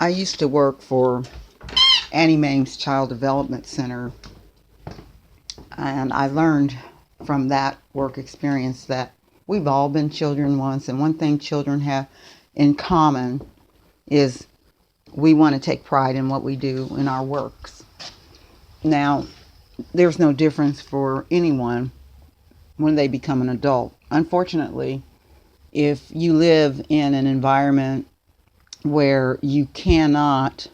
I used to work for Annie Mae's Child Development Center, and I learned from that work experience that we've all been children once, and one thing children have in common is we want to take pride in what we do in our works. Now, there's no difference for anyone when they become an adult. Unfortunately, if you live in an environment where you cannot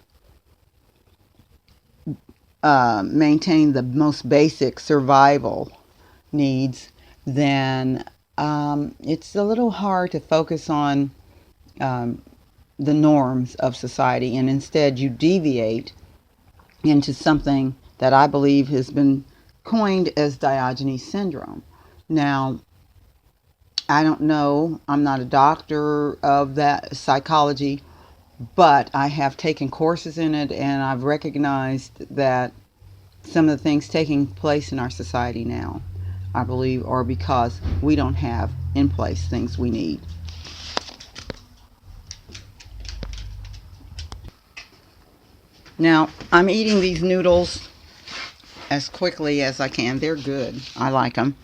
maintain the most basic survival needs, then it's a little hard to focus on um, the norms of society, and instead you deviate into something that I believe has been coined as Diogenes syndrome. Now, I don't know, I'm not a doctor of that psychology, but I have taken courses in it, and I've recognized that some of the things taking place in our society now, I believe, are because we don't have in place things we need. Now, I'm eating these noodles as quickly as I can. They're good. I like them.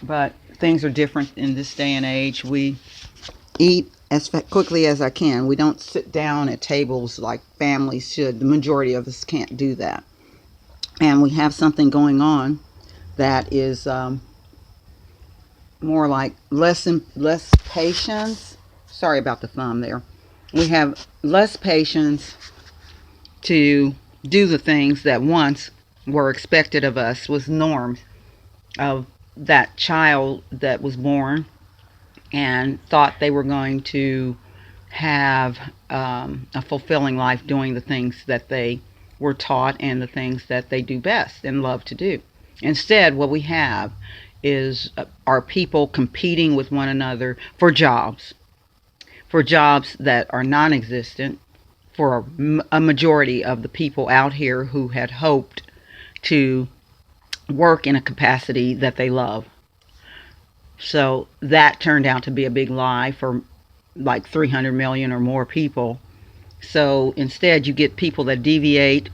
But things are different in this day and age. We eat as quickly as I can. We don't sit down at tables like families should. The majority of us can't do that. And we have something going on that is more like less patience. Sorry about the thumb there. We have less patience to do the things that once were expected of us, was norms of that child that was born and thought they were going to have a fulfilling life doing the things that they were taught and the things that they do best and love to do. Instead, what we have is are people competing with one another for jobs that are non-existent for a majority of the people out here who had hoped to work in a capacity that they love. So that turned out to be a big lie for like 300 million or more people. So instead, you get people that deviate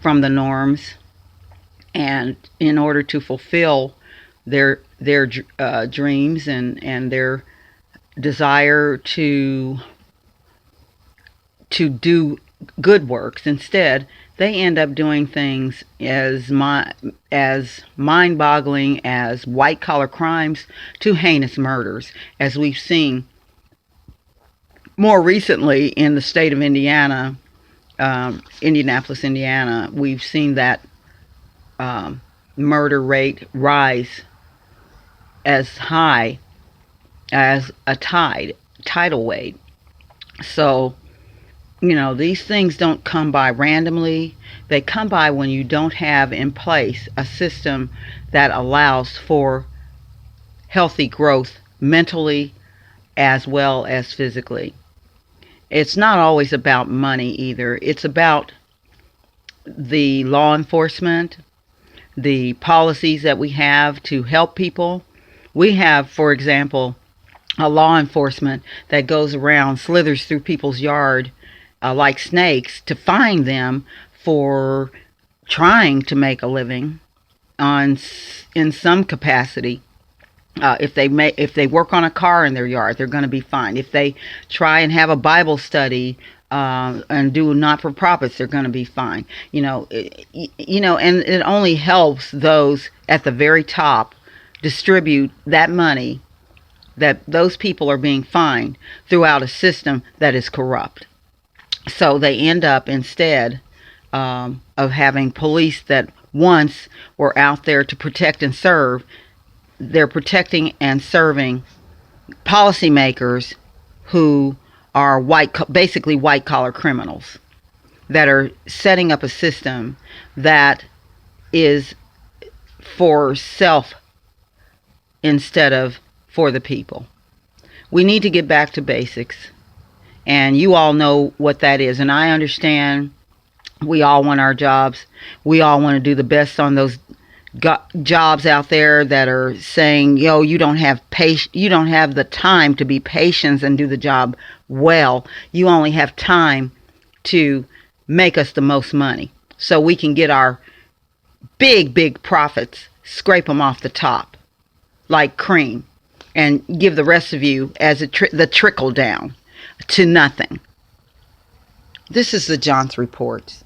from the norms, and in order to fulfill their dreams and their desire to do good works, instead they end up doing things as mind-boggling as white-collar crimes to heinous murders, as we've seen more recently in the state of Indiana, Indianapolis, Indiana. We've seen that murder rate rise as high as a tidal wave. So, these things don't come by randomly. They come by when you don't have in place a system that allows for healthy growth mentally as well as physically. It's not always about money either. It's about the law enforcement, the policies that we have to help people. We have, for example, a law enforcement that goes around, slithers through people's yard like snakes to find them for trying to make a living on in some capacity. If they work on a car in their yard, they're going to be fined. If they try and have a Bible study and do not for profits, they're going to be fined. And it only helps those at the very top distribute that money that those people are being fined throughout a system that is corrupt. So they end up, instead of having police that once were out there to protect and serve, they're protecting and serving policymakers who are basically white collar criminals that are setting up a system that is for self instead of for the people. We need to get back to basics. And you all know what that is. And I understand we all want our jobs. We all want to do the best on those jobs out there that are saying, you don't have the time to be patient and do the job well. You only have time to make us the most money so we can get our big profits, scrape them off the top like cream, and give the rest of you as the trickle down to nothing. This is the Jontz Report.